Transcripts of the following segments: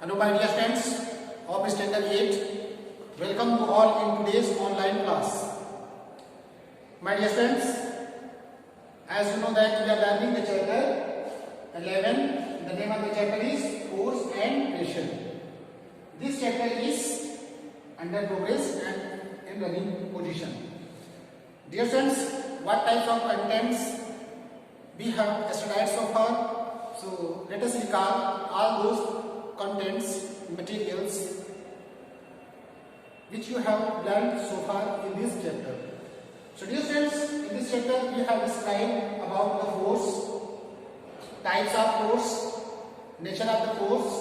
Hello my dear friends of Standard 8. Welcome to all in today's online class. My dear friends, as you know that we are learning the chapter 11. The name of the chapter is Force and Pressure. This chapter is under progress and in running position. Dear friends, what types of contents we have studied so far? So let us recall all those contents, materials which you have learned so far in this chapter. So dear friends, in this chapter we have described about the force, types of force, nature of the force,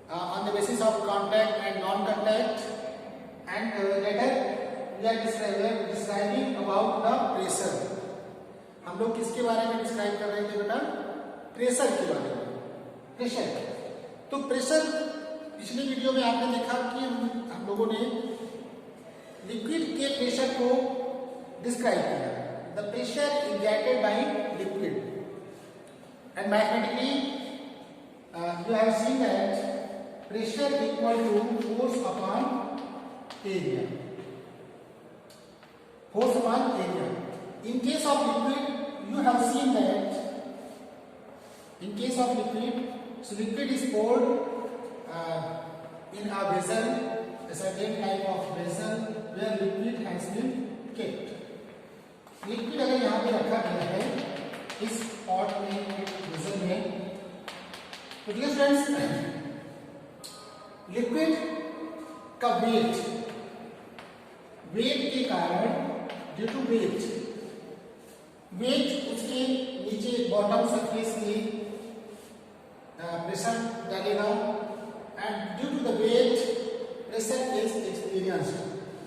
on the basis of contact and non-contact, and later we are describing about the pressure. हम लोग किसके बारे में describe कर रहे थे बेटा? Pressure के बारे में. प्रेशर. तो प्रेशर पिछली वीडियो में आपने देखा कि हम लोगों ने लिक्विड के प्रेशर को डिस्क्राइब किया. The pressure injected by liquid and mathematically you have seen that pressure equal to force upon area. Force upon area. In case of liquid, you have seen that in case of liquid, so liquid is poured in a vessel, a certain type of vessel where liquid has been kept. Liquid अगर यहाँ पे रखा गया है इस pot में, vessel में, तो dear friends, liquid का weight के कारण due to weight उसके नीचे बॉटम सरफेस में प्रेशर डालेगा and due to the weight pressure is experienced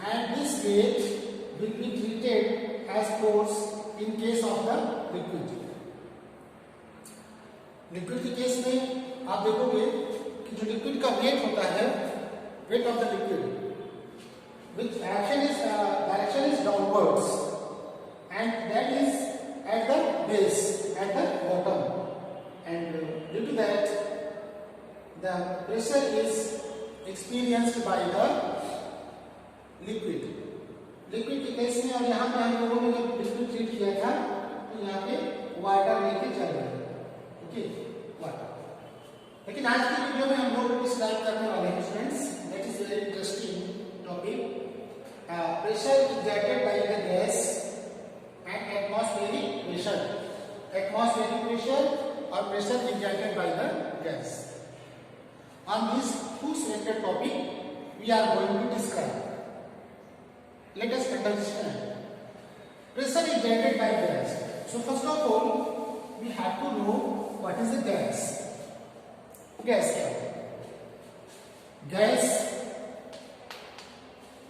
and this weight will be treated as force in case of the liquid. Liquid के case में आप देखोगे कि जो लिक्विड का वेट होता है, weight of the liquid which direction is downwards and that is at the base, at the bottom, and due to that the pressure is experienced by the liquid. Liquid के case में और यहाँ पे हम लोगों ने जब लिक्विड ट्रीट किया था तो यहाँ पे वाटर लेके चल रहे हैं. Okay, water. लेकिन आज की वीडियो में हम लोग डिस्क्राइब करने वाले हैं students, that is very interesting topic. Pressure injected by the gas and atmospheric pressure or pressure injected by the gas. On these two selected topic we are going to describe. Let us understand pressure injected by gas. So first of all we have to know what is a gas. gas क्या है? Gas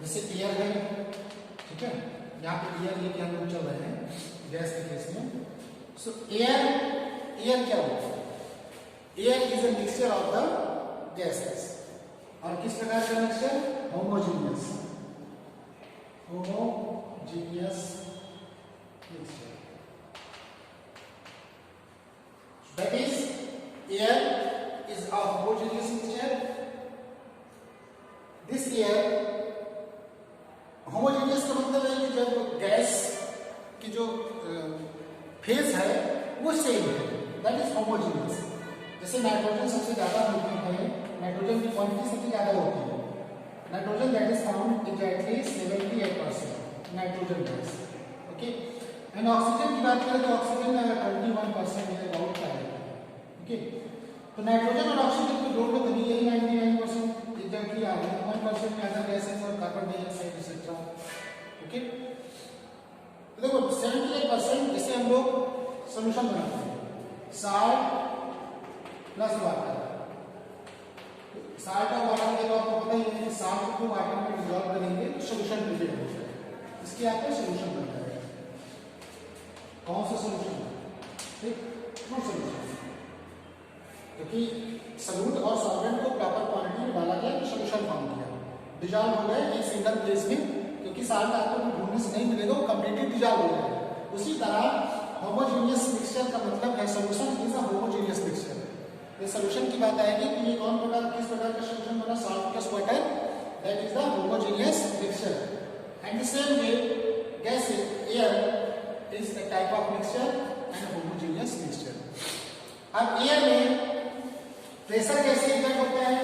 जैसे air है, ठीक है, यहाँ पे air लेके हम लोग चल रहे हैं गैस के केस में. सो एयर क्या होता है? Air is a mixture of the gases. और किस प्रकार का mixture? Homogeneous mixture. That is air is a homogeneous mixture. This air homogeneous का मतलब है कि जब गैस की जो फेज है वो सेम है, दैट इज होमोजेनियस. जैसे नाइट्रोजन सबसे ज्यादा होती है, नाइट्रोजन की क्वांटिटी सबसे ज्यादा होती है. Nitrogen that is found exactly 78% nitrogen gas. Okay, and oxygen की बात करें तो ऑक्सीजन 21% है, बहुत सारे. ओके, तो नाइट्रोजन और ऑक्सीजन को जोड़ लो तभी यही 99% एग्जैक्टली आ गया. 1% में अदर गैसेस और कार्बन डाइऑक्साइड एक्सेट्रा. ओके, तो देखो 78% जैसे हम लोग सॉल्यूशन बनाते हैं, साल्ट प्लस वाटर. साल्ट और वाटर के तो आपको पता ही है, साल्ट को वाटर में डिसॉल्व करेंगे तो सॉल्यूशन प्रिपेयर हो जाएगा. इसके आपको सॉल्यूशन बन जाएगा. कौन सा सॉल्यूशन? ठीक, फ्रूट सॉल्यूशन. क्योंकि सॉल्यूट और सॉल्वेंट को प्रॉपर क्वांटिटी में डाला गया तो सॉल्यूशन फॉर्म किया, डिसॉल्व हो गए एक सिंगल प्लेस में. क्योंकि साल्ट आपको ढूंढने से नहीं मिलेगा, वो कंप्लीटली डिसॉल्व हो जाएगा. उसी तरह होमोजेनियस मिक्सचर का मतलब है solution is a homogeneous mixture. ये सोल्यूशन की बात आएगी कि ये किस प्रकार का सोल्यूशन बना, salt plus water, that is the homogeneous mixture. And the same way gas air is the type of mixture and homogeneous mixture. अब एयर में प्रेशर कैसे एग्जर्ट होता है,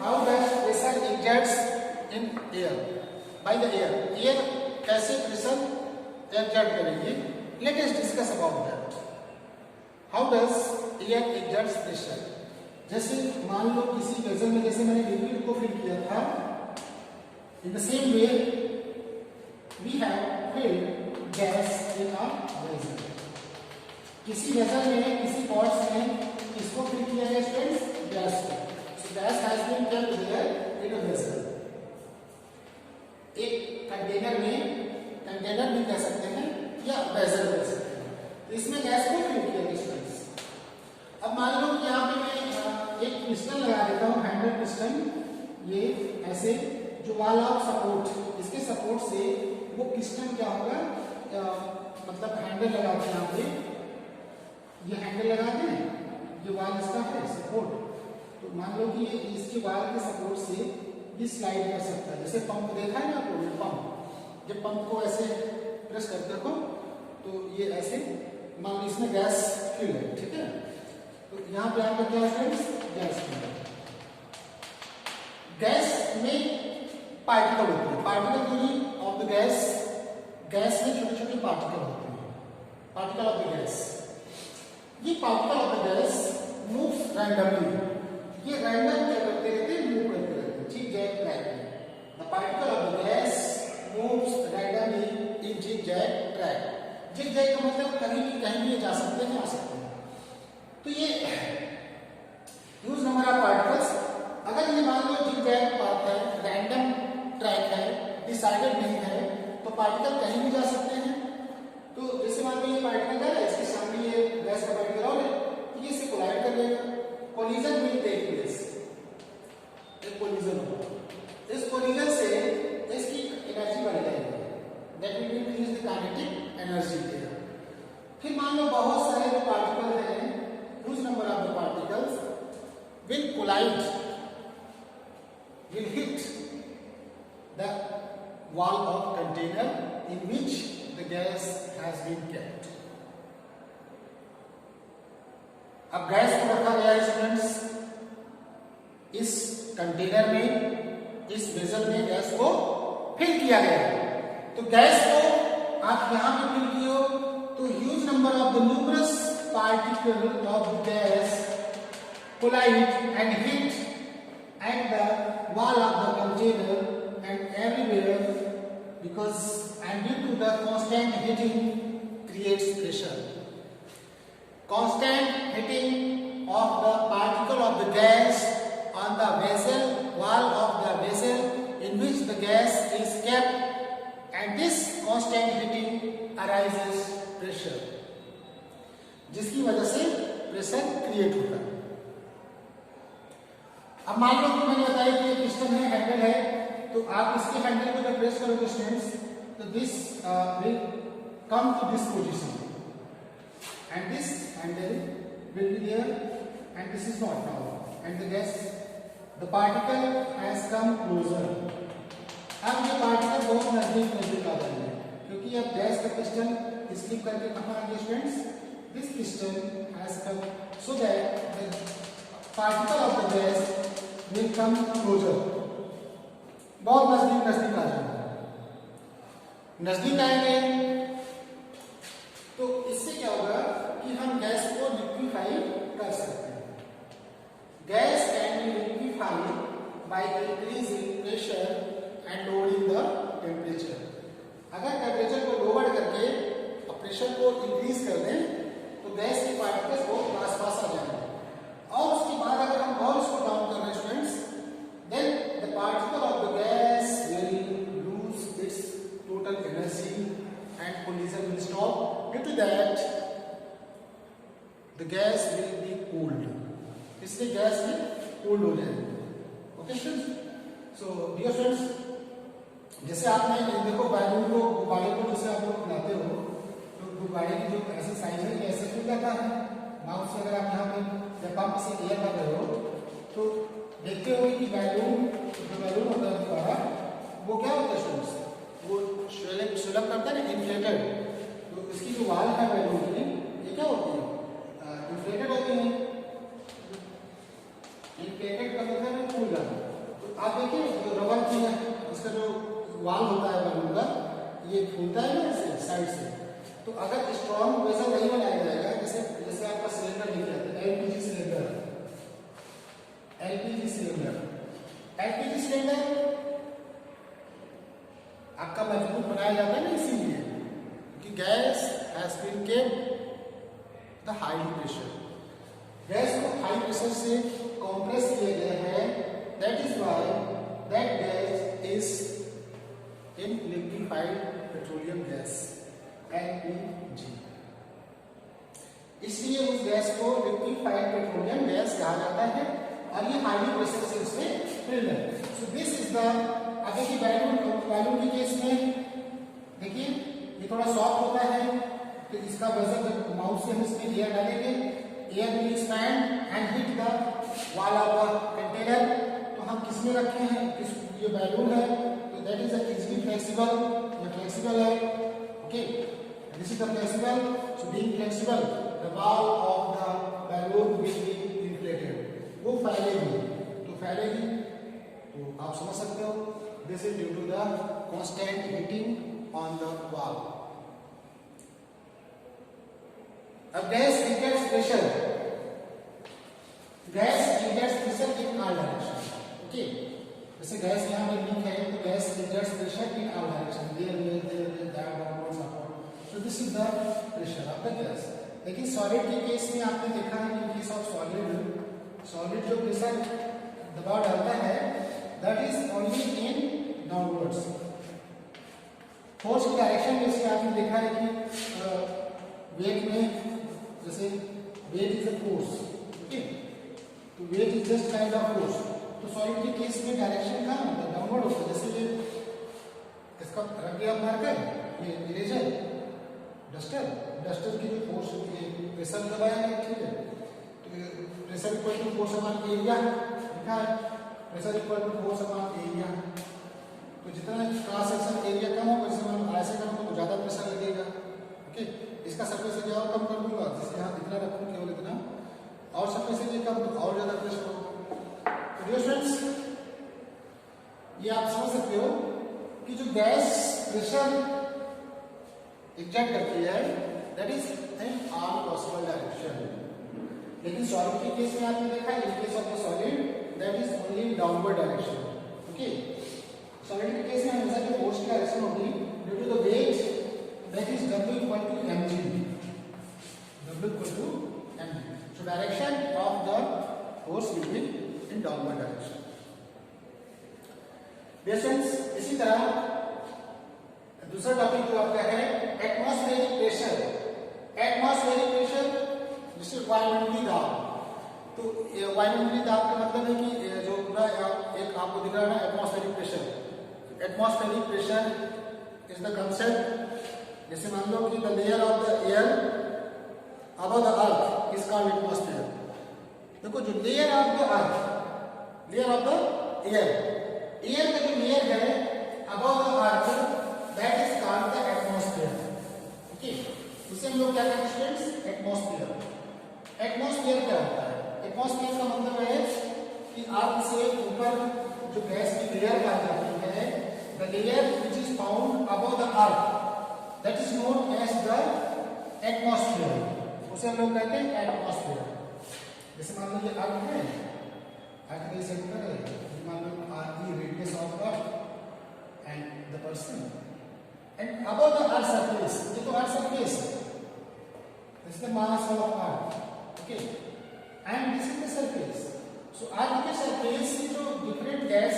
how does pressure exerts in air by the air, air कैसे pressure exert करेंगे, let us discuss about that. How does air exerts pressure, जैसे मान लो किसी वेसल में, जैसे मैंने लिक्विड को फिल किया था, in the same way we have filled gas in a vessel. किसी वेसल में, किसी पॉट्स में इसको फिल किया गया स्टूडेंट्स, गैस को। So gas has been kept there in a vessel. एक कंटेनर में, कंटेनर भी कह सकते हैं या वेसल कह सकते हैं, इसमें गैस को फिल किया गया स्टूडेंट्स। अब मान लो कि यहाँ पे मैं एक पिस्टन लगा देता हूँ, हैंडल पिस्टन, ये ऐसे जो वाल ऑफ सपोर्ट, इसके सपोर्ट से वो पिस्टन क्या होगा, मतलब हैंडल लगा के यहाँ पे, ये हैंडल लगा दें, ये वाल इसका है सपोर्ट, तो मान लो कि ये इसके वाल के सपोर्ट से ये स्लाइड कर सकता है। जैसे पंप देखा है ना आपको, पंप, जब पंप को ऐसे प्रेस करते हो तो ये ऐसे, मान लो इसमें गैस फिल है, ठीक है, तो यहाँ पे आपका क्या है, गैस फिल है। गैस में पार्टिकल होते हैं, particle of the gas, gas में छोटे छोटे पार्टिकल होते हैं, पार्टिकल ऑफ द गैस। ये particle of the gas moves randomly, ये रैंडम क्या करते रहते हैं, मूव करते रहते हैं, जिग जैग ट्रैक में। The particle of the gas moves randomly in zigzag track. Zigzag का मतलब कहीं भी जा सकते हैं, आ सकते हैं। तो ये ह्यूज नंबर ऑफ पार्टिकल्स, अगर ये मान लो जिग जैग पाथ है, रैंडम ट्रैक है, डिसाइडेड नहीं है, तो पार्टिकल कहीं भी जा सकते हैं। तो जैसे मान लो ये पार्टिकल है, इसके सामने ये गैस का पार्टिकल और है, तो ये इससे कोलाइड कर लेगा, कोलिजन विल टेक प्लेस, एक कोलिजन होगा, इस कोलिजन से इसकी एनर्जी बढ़ जाएगी, that will increase the kinetic energy there. फिर मान लो बहुत सारे जो पार्टिकल हैं, huge number of the particles will collide, will hit the wall of container in which the gas has been kept. अब गैस को रखा गया है स्टूडेंट्स इस कंटेनर में, इस वेसल में गैस को फिल किया गया है। तो गैस को आप यहां पे फिल किए हो, तो huge number of the numerous particle of the gas collide and hit at the wall of the container and everywhere, because and due to the constant heating creates pressure. Constant heating of the particle of the gas on the vessel wall of the vessel in which the gas is kept, and this constant heating arises pressure, जिसकी वजह से pressure create होता है। अब मान लो कि मैंने बताया कि ये पिस्टन है, हैंडल है, तो आप इसके हैंडल को जब प्रेस करोगे स्टूडेंट्स, तो this will come to this position and this handle will be there and this is not now, and the gas, the particle has come closer. अब ये पार्टिकल बहुत नजदीक आ जाएंगे, क्योंकि अब गैस का पिस्टन स्लिप करके कहाँ आ गया students, this piston has come, so that the particle of the gas will come closer, बहुत नजदीक नजदीक आ जाएंगे। नजदीक आएंगे तो इससे क्या होगा कि हम गैस को लिक्विफाई कर सकते हैं। Gas can be liquefied by increasing pressure and lowering the temperature. अगर टेम्परेचर को लोअर करके और प्रेशर को इंक्रीज कर दें तो गैस के पार्टिकल्स बहुत पास पास आ जाएंगे, और उसके बाद अगर हम और इसको डाउन कर रहे हैं students, then the particle of the gas will lose its total energy and collision will stop. Due to that, the gas will be cooled. इसलिए गैस में कूल्ड हो जाएगी। Okay students, so dear friends, जैसे आपने देखो बैलून को, गुब्बारे को जैसे आप लोग बनाते हो, तो गुब्बारे की जो ऐसी साइज है, ऐसे खुल जाता है माउथ से। अगर आप यहाँ पे जब पंप आप किसी एयर कर रहे हो तो देखते हो कि बैलून जो बैलून होता है हमारा वो क्या होता है स्टूडेंट्स, वो स्वेलअप करता है ना, इन्फ्लेटेड। तो इसकी जो वाल है बैलून की ये क्या होती है, इन्फ्लेटेड होती है। इन्फ्लेटेड का मतलब है फूल जाना। तो आप देखिए जो रबर की है इसका जो वाल होता है बैलून का ये फूलता है ना ऐसे साइड से। तो अगर स्ट्रॉन्ग वैसा नहीं बनाया जाएगा, जैसे आपका सिलेंडर लिख जाता है LPG cylinder, LPG cylinder, LPG cylinder आपका मजबूत बनाया जाता है ना इसीलिए कि gas has been kept the high pressure, gas को हाई प्रेशर से कंप्रेस किया गया है। That is why that gas is in liquefied petroleum gas LPG. इसलिए उस गैस को लिक्विफाइड पेट्रोलियम गैस कहा जाता है और ये हाई प्रेशर से उसमें फिल्ड है। सो दिस इज द, अब देखिए बैलून के केस में देखिए ये थोड़ा सॉफ्ट होता है तो इसका प्रेशर जब माउथ से हम इसमें एयर डालेंगे, air will expand and hit the wall of the container. तो हम किस में रखे हैं, ये बैलून है तो दैट इज इजीली फ्लेक्सिबल, ये फ्लेक्सिबल है। Okay, this is the flexible, so being flexible the wall of the balloon will be inflated, वो फैलेगी। तो फैलेगी तो आप समझ सकते हो this is due to the constant heating on the wall. अब gas injects pressure, gas injects pressure in all direction. Okay, जैसे गैस यहाँ पे लीक है तो gas injects pressure in all direction, there downwards upward. So this is the pressure of the gas. लेकिन solid के case में आपने देखा है कि केस ऑफ सॉलिड जो प्रेशर दबाव डालता है that is only in downwards. Force की डायरेक्शन में से आपने देखा है कि वेट में, जैसे weight is a force, okay, तो weight is just kind of force. तो सॉलिड के केस में डायरेक्शन कहाँ होता है, डाउनवर्ड होता है। जैसे ये इसका रख दिया मार्कर, ये इरेजर, डस्टर की जो फोर्स होती है, प्रेशर दबाया है, ठीक है, तो pressure equal to force upon area लिखा है, pressure equal to force upon area. तो जितना क्रॉस सेक्शन एरिया कम हो, जैसे मैं ऐसे करूँगा तो ज़्यादा प्रेशर लगेगा। ओके, इसका सरफेस एरिया और कम कर दूंगा, जैसे यहाँ इतना रखूँ केवल इतना, और सरफेस एरिया कम तो और ज़्यादा प्रेशर होगा। तो डियर स्टूडेंट्स, ये आप समझ सकते हो कि जो गैस प्रेशर एग्जर्ट करती है that is in all possible direction. लेकिन सॉलिड के केस में आपने देखा in case of the solid that is only in downward direction. Okay, solid के केस में हमेशा जो फोर्स की डायरेक्शन होगी due to the weight that is W equal to mg, W equal to mg। So direction of the force will be in downward direction। Patients, इसी तरह दूसरा topic जो आपका है एटमॉस्फेरिक प्रेशर। एटमॉस्फेरिक प्रेशर जिसे वायुमंडलीय दाब। तो वायुमंडलीय दाब का मतलब है कि जो पूरा एक आपको दिख रहा है ना atmospheric pressure. Atmospheric pressure is the concept, जैसे मान लो कि the layer of the air above the earth is called atmosphere. देखो जो layer of the earth, layer of the air, air का जो लेयर है above the earth that is called the atmosphere. Okay, इसे हम लोग क्या कहते हैं स्टूडेंट्स, एटमॉस्फेयर। एटमॉस्फेयर क्या होता है, एटमॉस्फेयर का मतलब है कि आप इसे ऊपर जो गैस की लेयर पाई जाती है, the layer which is found above the earth that is known as the atmosphere, उसे हम लोग कहते हैं एटमॉस्फेयर। जैसे मान लो ये अर्थ है, अर्थ के सेंटर है, मान लो R the radius of earth and the person and above the earth surface, ये तो अर्थ सरफेस है, this is the mass of earth, okay, and this is the surface. So earth के सरफेस से जो different gas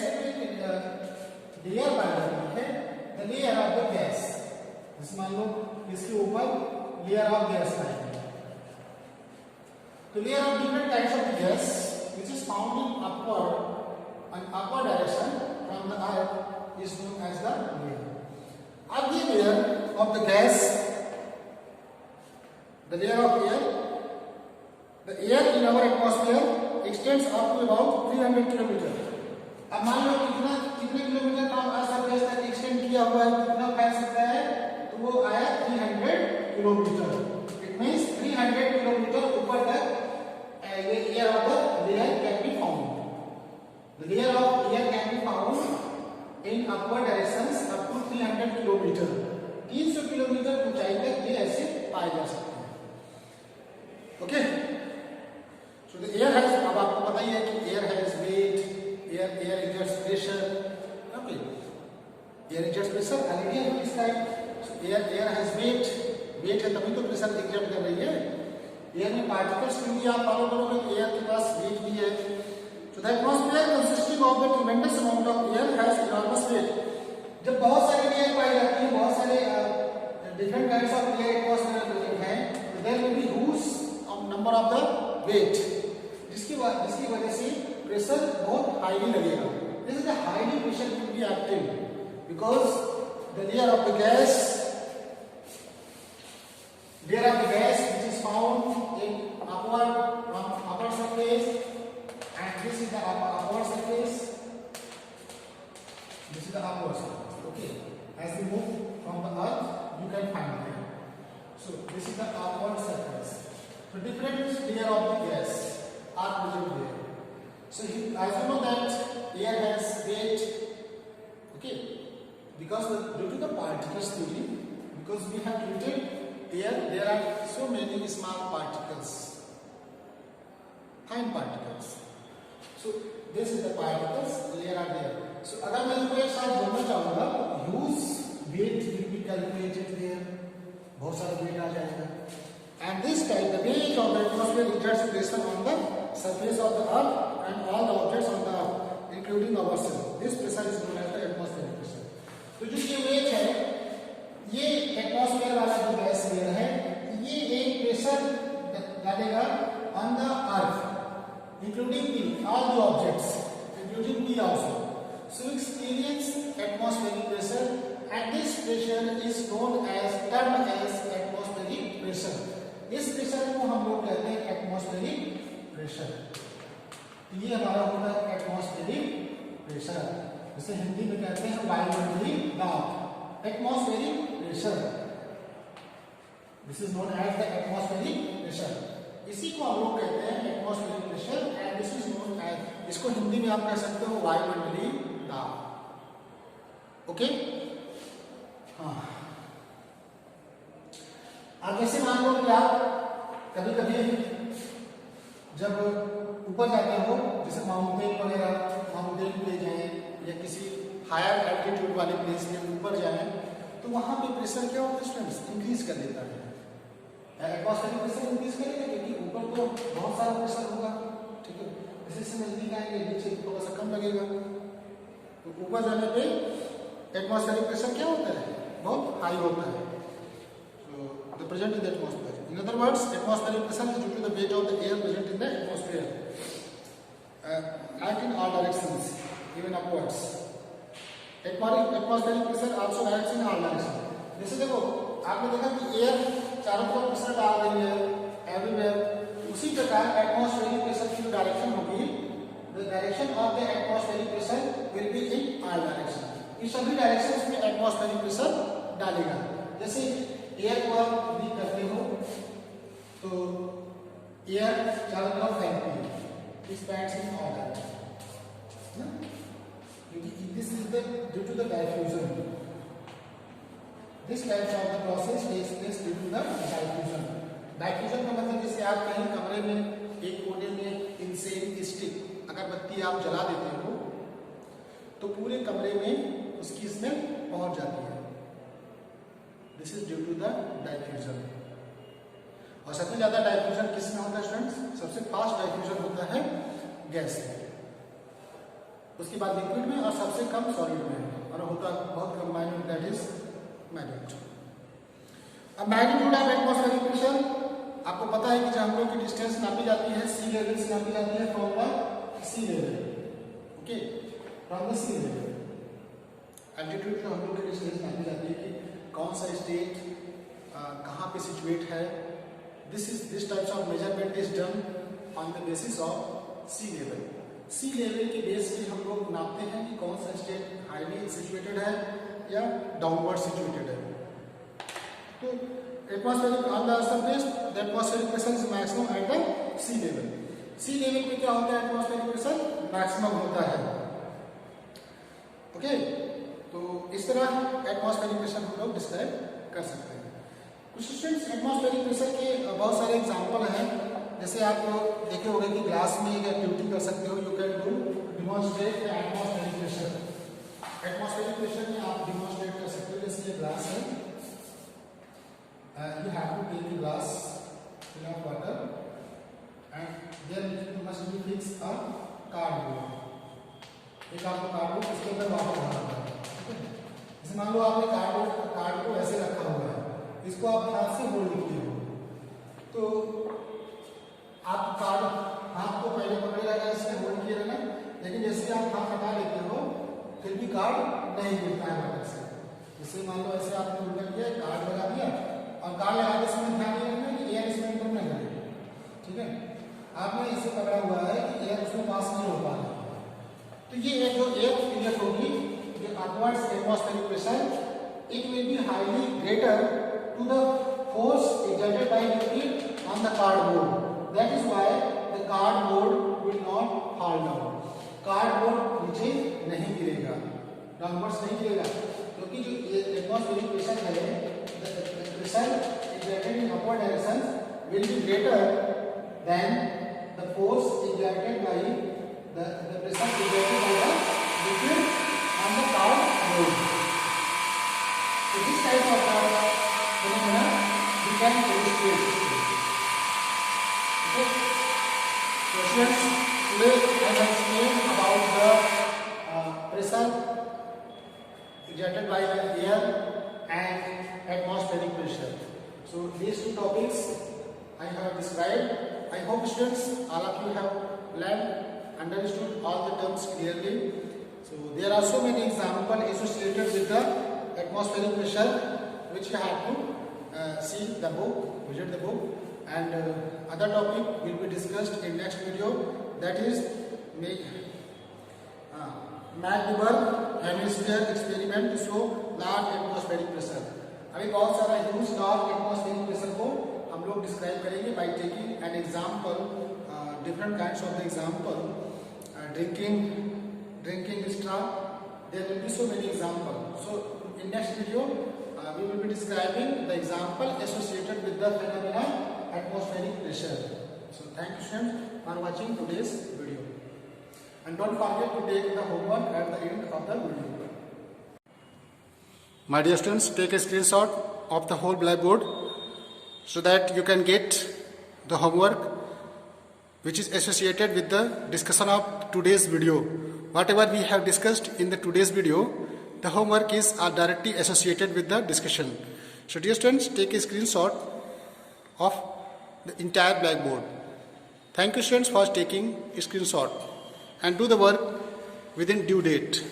layer बन रही है, the layer of the gas, जैसे मान लो इसके ऊपर लेयर ऑफ गैस है, तो layer of different types of the gas which is found in upward direction from the earth is known as the layer. अब ये layer of the gas, the layer of air, the air in in our atmosphere extends up to about 300 kilometre. अब मान लो कितने kilometre का surface तक extend किया हुआ है, कितना फैल सकता है, तो वो आया 300 किलोमीटर। इट मींस 300 किलोमीटर ऊपर तक ये air of the layer can be found. The layer of air can be found in upward directions up to 300 kilometre. 300 kilometre ऊंचाई तक ये ऐसे पाए जा सकते हैं। Okay, so the air has, अब आपको पता ही है कि air has weight, air exerts pressure, okay, air exerts pressure, idea है इस टाइप। एयर हैज वेट है तभी तो प्रेशर एक्सर्ट कर रही है। एयर में पार्टिकल्स भी आप फॉलो करोगे तो एयर के पास वेट भी है। तो the atmosphere consisting of the tremendous amount of air has enormous weight. जब बहुत सारी एयर पाई जाती है, बहुत सारे different kinds of air atmosphere present हैं, तो there will be huge number of the weight, जिसकी वजह से प्रेशर बहुत हाईली लगेगा। This is the highly pressure will be active because the layer of the gas which is found in upper surface, and this is the upper surface. This is the upper surface. Okay, as we move from the earth, you can find it. So this is the upper surface. So different layer of the gas are present there. So as you know that air has weight, okay, because due to the particles theory, because we have treated air, there are so many small particles, fine particles. So this is the particles layer are there. So अगर मैं इसको एक साथ जोड़ना चाहूँगा, use weight will be calculated there, बहुत सारा weight आ जाएगा। And this type, the weight of the atmosphere exerts pressure on the surface of the earth and all the objects on the earth, including ourselves. This pressure is known as the atmospheric pressure. तो जो ये weight है, ये atmosphere वाला जो gas layer है, ये एक प्रेशर डालेगा on the earth, including all the objects, including me also. So experience atmospheric pressure and this pressure is known as term as atmospheric pressure. इस प्रेशर को हम लोग कहते हैं एटमॉस्फेरिक प्रेशर। ये हमारा होता है एटमॉस्फेरिक प्रेशर, जिसे हिंदी में कहते हैं वायुमंडलीय दाब, atmospheric pressure. This is known as the atmospheric pressure. इसी को हम लोग कहते हैं atmospheric pressure and this is known as, इसको हिंदी में आप कह सकते हो वायुमंडलीय दाब। ओके, हाँ। अब जैसे मान लो कि आप कभी कभी जब ऊपर जाते हो, जैसे माउंटेन वगैरह, माउंटेन पे जाए या किसी हायर एल्टीट्यूड वाले प्लेस में ऊपर जाए, तो वहां पे प्रेशर क्या होता है स्टूडेंट्स, इंक्रीज कर देता है। एटमॉस्फेरिक प्रेशर इंक्रीज करेगा क्योंकि ऊपर तो बहुत सारा प्रेशर होगा, ठीक है। जैसे से नजदीक आएंगे नीचे थोड़ा सा कम लगेगा। तो ऊपर जाने पे एटमॉस्फेरिक प्रेशर क्या होता है, बहुत हाई होता है। So the present in the atmosphere. In other words, atmospheric pressure is due to the weight of the air present in the atmosphere, act in all directions, even upwards. Atmospheric pressure also acts in all directions. जैसे देखो, आपने देखा कि air चारों तरफ pressure डाल रही है एवरीवेयर, उसी प्रकार एटमॉस्फेरिक प्रेशर की जो डायरेक्शन होगी, the direction of the atmospheric pressure will be in all direction। इस सभी डायरेक्शंस में एटमॉस्फेरिक प्रेशर डालेगा। जैसे एयर को आप ब्रीथ करते हो तो एयर चारों तरफ फैलती है, इस पैड्स इन ऑल डायरेक्शन, क्योंकि this is the due to the diffusion. This type of the process takes place due to the diffusion. Diffusion का मतलब जैसे आप कहीं कमरे में एक कोने में इंसेन स्टिक अगरबत्ती आप जला देते हो तो पूरे कमरे में उसकी स्मेल पहुंच जाती है। This is due to the diffusion. और सबसे ज्यादा डाइफ्यूजन किसमें होता है स्टूडेंट्स? सबसे फास्ट डाइफ्यूजन होता है गैस में, उसके बाद लिक्विड में, और सबसे कम सॉलिड में, और होता बहुत कम माइन्यूट, दैट इज मैग्नीट्यूड। अब मैग्नीट्यूड ऑफ एटमॉस्फेरिक प्रेशर आपको पता है कि जब हम लोग की डिस्टेंस नापी जाती है सी लेवल से नापी जाती है, from the sea level, okay, from the sea level. Altitude से हम लोग की डिस्टेंस नापी जाती है कि कौन सा स्टेट कहाँ पे सिचुएट है। This types of measurement is done on the basis of sea level. Sea level के बेस पे हम लोग नापते हैं कि कौन सा स्टेट हाईली सिचुएटेड है या डाउनवर्ड सिचुएटेड है। तो atmospheric on the surface the atmospheric pressure is maximum at the sea level. Sea level पे क्या होता है, एटमॉस्फेरिक प्रेशर मैक्सिमम होता है। ओके, तो इस तरह एटमॉस्फेरिक प्रेशर हम लोग डिस्क्राइब कर सकते हैं। कुछ स्टूडेंट्स एटमॉस्फेरिक प्रेशर के बहुत सारे एग्जांपल हैं, जैसे आप देखे होंगे कि क्लास में एक एक्टिविटी कर सकते हो, you can do demonstrate the atmospheric pressure. Atmospheric pressure में आप डिमॉन्स्ट्रेट कर सकते हो, जैसे ये ग्लास है, you have to take the glass full of water and then you must be fix a cardboard। एक आपको कार्डबोर्ड इसके ऊपर वाटर भरना है, ठीक है। जैसे मान लो आपने कार्ड को ऐसे रखा हुआ है, इसको आप हाथ से होल्ड किए हो, तो आप हाथ को पहले पकड़े रहना, इससे होल्ड किए रहना, लेकिन जैसे आप हाथ हटा लेते हो फिर भी कार्ड नहीं गिरता है वाटर से। जैसे मान लो ऐसे आपने उल्टा किया, कार्ड लगा दिया, और कार्ड लगाते समय ध्यान ये रखना कि एयर इसमें इंटर नहीं करेगा, ठीक है। आपने इसे पकड़ा हुआ है कि एयर उसमें पास नहीं हो पा रहा, तो ये जो एयर इनलेट होगी, जो upwards atmospheric pressure, it will be highly greater to the force exerted by liquid on the cardboard। That is why the cardboard will not fall down। Cardboard नीचे नहीं गिरेगा, डाउनवर्ड्स नहीं गिरेगा, क्योंकि जो एटमॉस्फेरिक प्रेशर है, pressure exerted in upward direction will be greater than the force exerted by the pressure exerted by the liquid on the cardboard। So this type of phenomena we can illustrate। Okay, so students, today I have explained about the pressure exerted by the air and atmospheric pressure। So these two topics I have described। I hope students, all of you have learned, understood all the terms clearly। So there are so many examples associated with the atmospheric pressure which you have to see the book, visit the book, and other topic will be discussed in next video, that is Magdeburg hemisphere experiment to show large atmospheric pressure. अभी बहुत सारा huge large atmospheric pressure को हम लोग describe करेंगे by taking an example, different kinds of the example, drinking straw, there will be so many example. So in next video we will be describing the example associated with the phenomena atmospheric pressure। So thank you students for watching today's video, and don't forget to take the homework at the end of the video। My dear students, take a screenshot of the whole blackboard so that you can get the homework which is associated with the discussion of today's video। Whatever we have discussed in the today's video, the homework is directly associated with the discussion। So dear students, take a screenshot of the entire blackboard। Thank you students for taking a screenshot and do the work within due date।